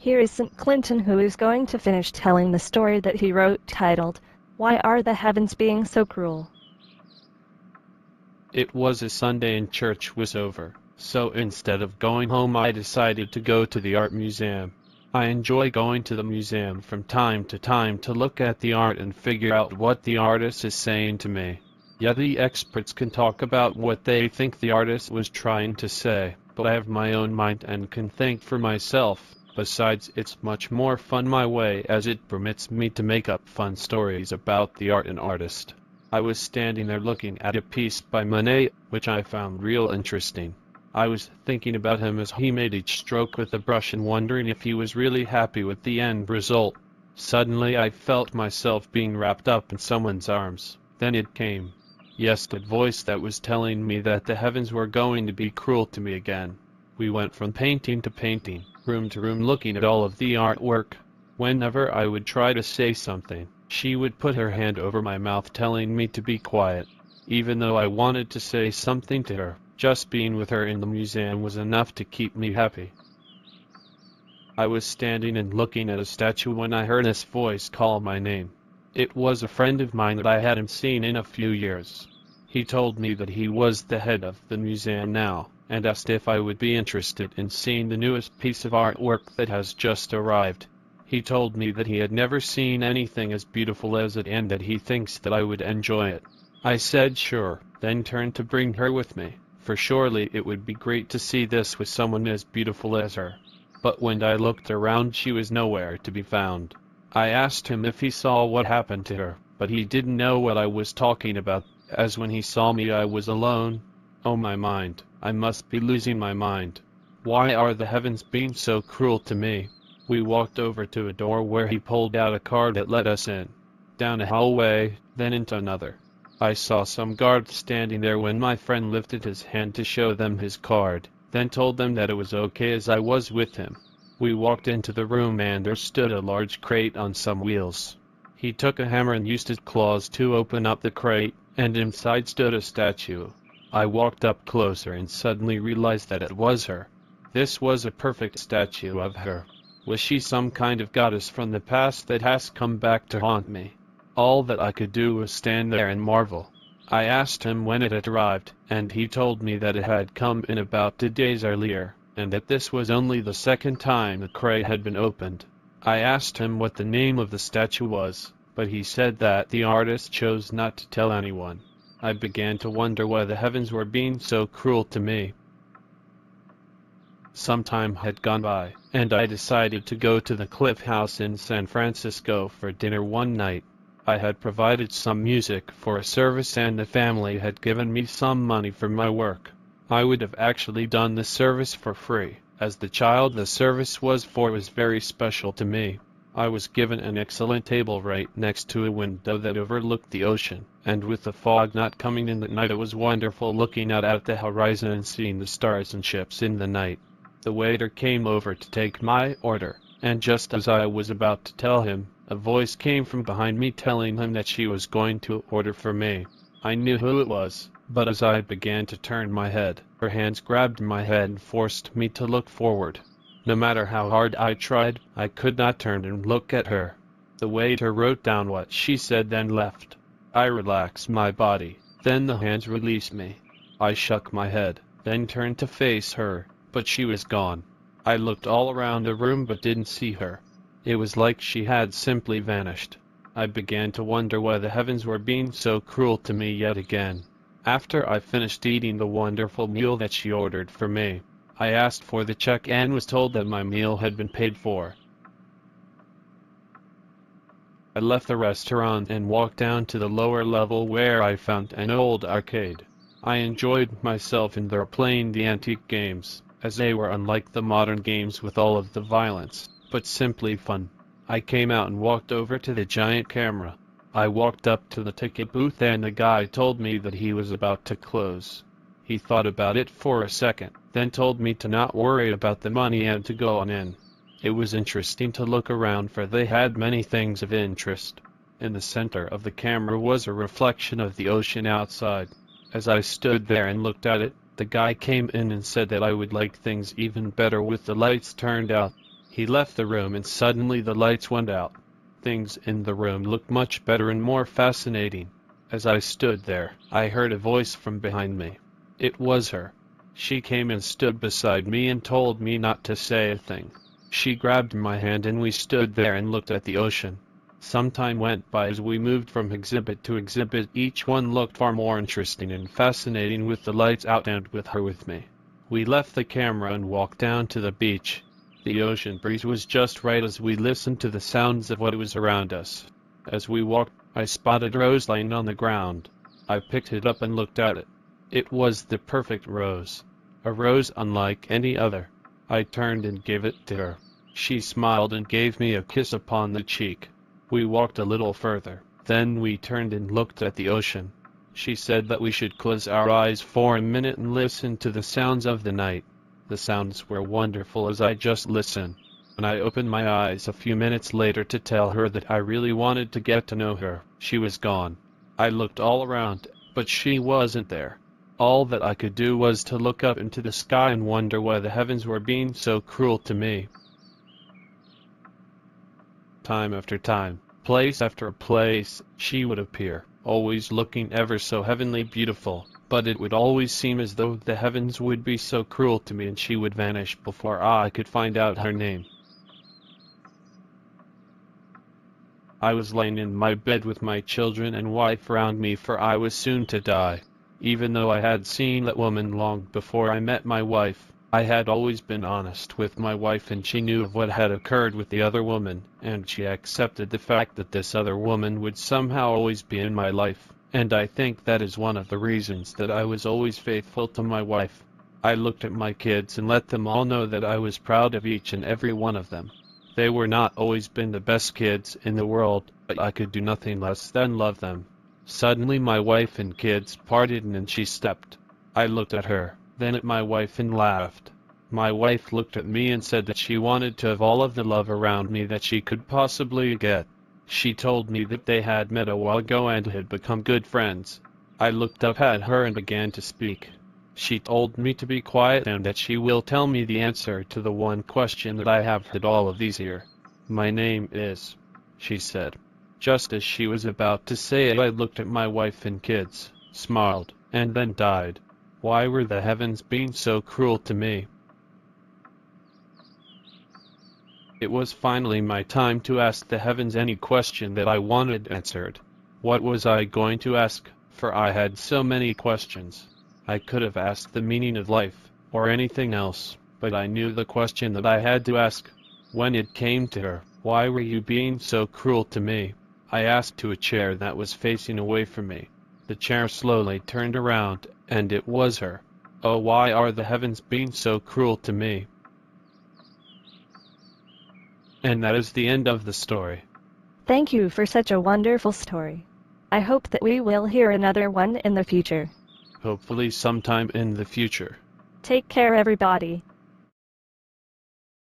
Here is St. Clinton, who is going to finish telling the story that he wrote titled, "Why Are the Heavens Being So Cruel?" It was a Sunday and church was over, so instead of going home I decided to go to the art museum. I enjoy going to the museum from time to time to look at the art and figure out what the artist is saying to me. Yeah, the experts can talk about what they think the artist was trying to say, but I have my own mind and can think for myself. Besides, it's much more fun my way, as it permits me to make up fun stories about the art and artist. I was standing there looking at a piece by Monet, which I found real interesting. I was thinking about him as he made each stroke with the brush and wondering if he was really happy with the end result. Suddenly I felt myself being wrapped up in someone's arms. Then it came. Yes, that voice that was telling me that the heavens were going to be cruel to me again. We went from painting to painting, room to room, looking at all of the artwork. Whenever I would try to say something, she would put her hand over my mouth telling me to be quiet. Even though I wanted to say something to her, just being with her in the museum was enough to keep me happy. I was standing and looking at a statue when I heard this voice call my name. It was a friend of mine that I hadn't seen in a few years. He told me that he was the head of the museum now, and asked if I would be interested in seeing the newest piece of artwork that has just arrived. He told me that he had never seen anything as beautiful as it and that he thinks that I would enjoy it. I said sure, then turned to bring her with me, for surely it would be great to see this with someone as beautiful as her. But when I looked around, she was nowhere to be found. I asked him if he saw what happened to her, but he didn't know what I was talking about, as when he saw me I was alone. Oh my mind, I must be losing my mind. Why are the heavens being so cruel to me? We walked over to a door where he pulled out a card that let us in. Down a hallway, then into another. I saw some guards standing there when my friend lifted his hand to show them his card, then told them that it was okay as I was with him. We walked into the room and there stood a large crate on some wheels. He took a hammer and used his claws to open up the crate, and inside stood a statue. I walked up closer and suddenly realized that it was her. This was a perfect statue of her. Was she some kind of goddess from the past that has come back to haunt me? All that I could do was stand there and marvel. I asked him when it had arrived, and he told me that it had come in about 2 days earlier, and that this was only the second time the crate had been opened. I asked him what the name of the statue was, but he said that the artist chose not to tell anyone. I began to wonder why the heavens were being so cruel to me. Some time had gone by, and I decided to go to the Cliff House in San Francisco for dinner one night. I had provided some music for a service and the family had given me some money for my work. I would have actually done the service for free, as the child the service was for was very special to me. I was given an excellent table right next to a window that overlooked the ocean, and with the fog not coming in at night it was wonderful looking out at the horizon and seeing the stars and ships in the night. The waiter came over to take my order, and just as I was about to tell him, a voice came from behind me telling him that she was going to order for me. I knew who it was, but as I began to turn my head, her hands grabbed my head and forced me to look forward. No matter how hard I tried, I could not turn and look at her. The waiter wrote down what she said then left. I relaxed my body, then the hands released me. I shook my head, then turned to face her, but she was gone. I looked all around the room but didn't see her. It was like she had simply vanished. I began to wonder why the heavens were being so cruel to me yet again. After I finished eating the wonderful meal that she ordered for me, I asked for the check and was told that my meal had been paid for. I left the restaurant and walked down to the lower level where I found an old arcade. I enjoyed myself in there playing the antique games, as they were unlike the modern games with all of the violence, but simply fun. I came out and walked over to the giant camera. I walked up to the ticket booth and the guy told me that he was about to close. He thought about it for a second, then told me to not worry about the money and to go on in. It was interesting to look around for they had many things of interest. In the center of the camera was a reflection of the ocean outside. As I stood there and looked at it, the guy came in and said that I would like things even better with the lights turned out. He left the room and suddenly the lights went out. Things in the room looked much better and more fascinating. As I stood there, I heard a voice from behind me. It was her. She came and stood beside me and told me not to say a thing. She grabbed my hand and we stood there and looked at the ocean. Some time went by as we moved from exhibit to exhibit. Each one looked far more interesting and fascinating with the lights out and with her with me. We left the camera and walked down to the beach. The ocean breeze was just right as we listened to the sounds of what was around us. As we walked, I spotted a rose laying on the ground. I picked it up and looked at it. It was the perfect rose. A rose unlike any other. I turned and gave it to her. She smiled and gave me a kiss upon the cheek. We walked a little further. Then we turned and looked at the ocean. She said that we should close our eyes for a minute and listen to the sounds of the night. The sounds were wonderful as I just listened. When I opened my eyes a few minutes later to tell her that I really wanted to get to know her, she was gone. I looked all around, but she wasn't there. All that I could do was to look up into the sky and wonder why the heavens were being so cruel to me. Time after time, place after place, she would appear, always looking ever so heavenly beautiful, but it would always seem as though the heavens would be so cruel to me and she would vanish before I could find out her name. I was laying in my bed with my children and wife around me, for I was soon to die. Even though I had seen that woman long before I met my wife, I had always been honest with my wife and she knew of what had occurred with the other woman, and she accepted the fact that this other woman would somehow always be in my life, and I think that is one of the reasons that I was always faithful to my wife. I looked at my kids and let them all know that I was proud of each and every one of them. They were not always been the best kids in the world, but I could do nothing less than love them. Suddenly my wife and kids parted and she stepped. I looked at her, then at my wife and laughed. My wife looked at me and said that she wanted to have all of the love around me that she could possibly get. She told me that they had met a while ago and had become good friends. I looked up at her and began to speak. She told me to be quiet and that she will tell me the answer to the one question that I have had all of these years. My name is, she said. Just as she was about to say it, I looked at my wife and kids, smiled, and then died. Why were the heavens being so cruel to me? It was finally my time to ask the heavens any question that I wanted answered. What was I going to ask? For I had so many questions. I could have asked the meaning of life, or anything else, but I knew the question that I had to ask. When it came to her, why were you being so cruel to me? I asked to a chair that was facing away from me. The chair slowly turned around, and it was her. Oh, why are the heavens being so cruel to me? And that is the end of the story. Thank you for such a wonderful story. I hope that we will hear another one in the future. Hopefully sometime in the future. Take care, everybody.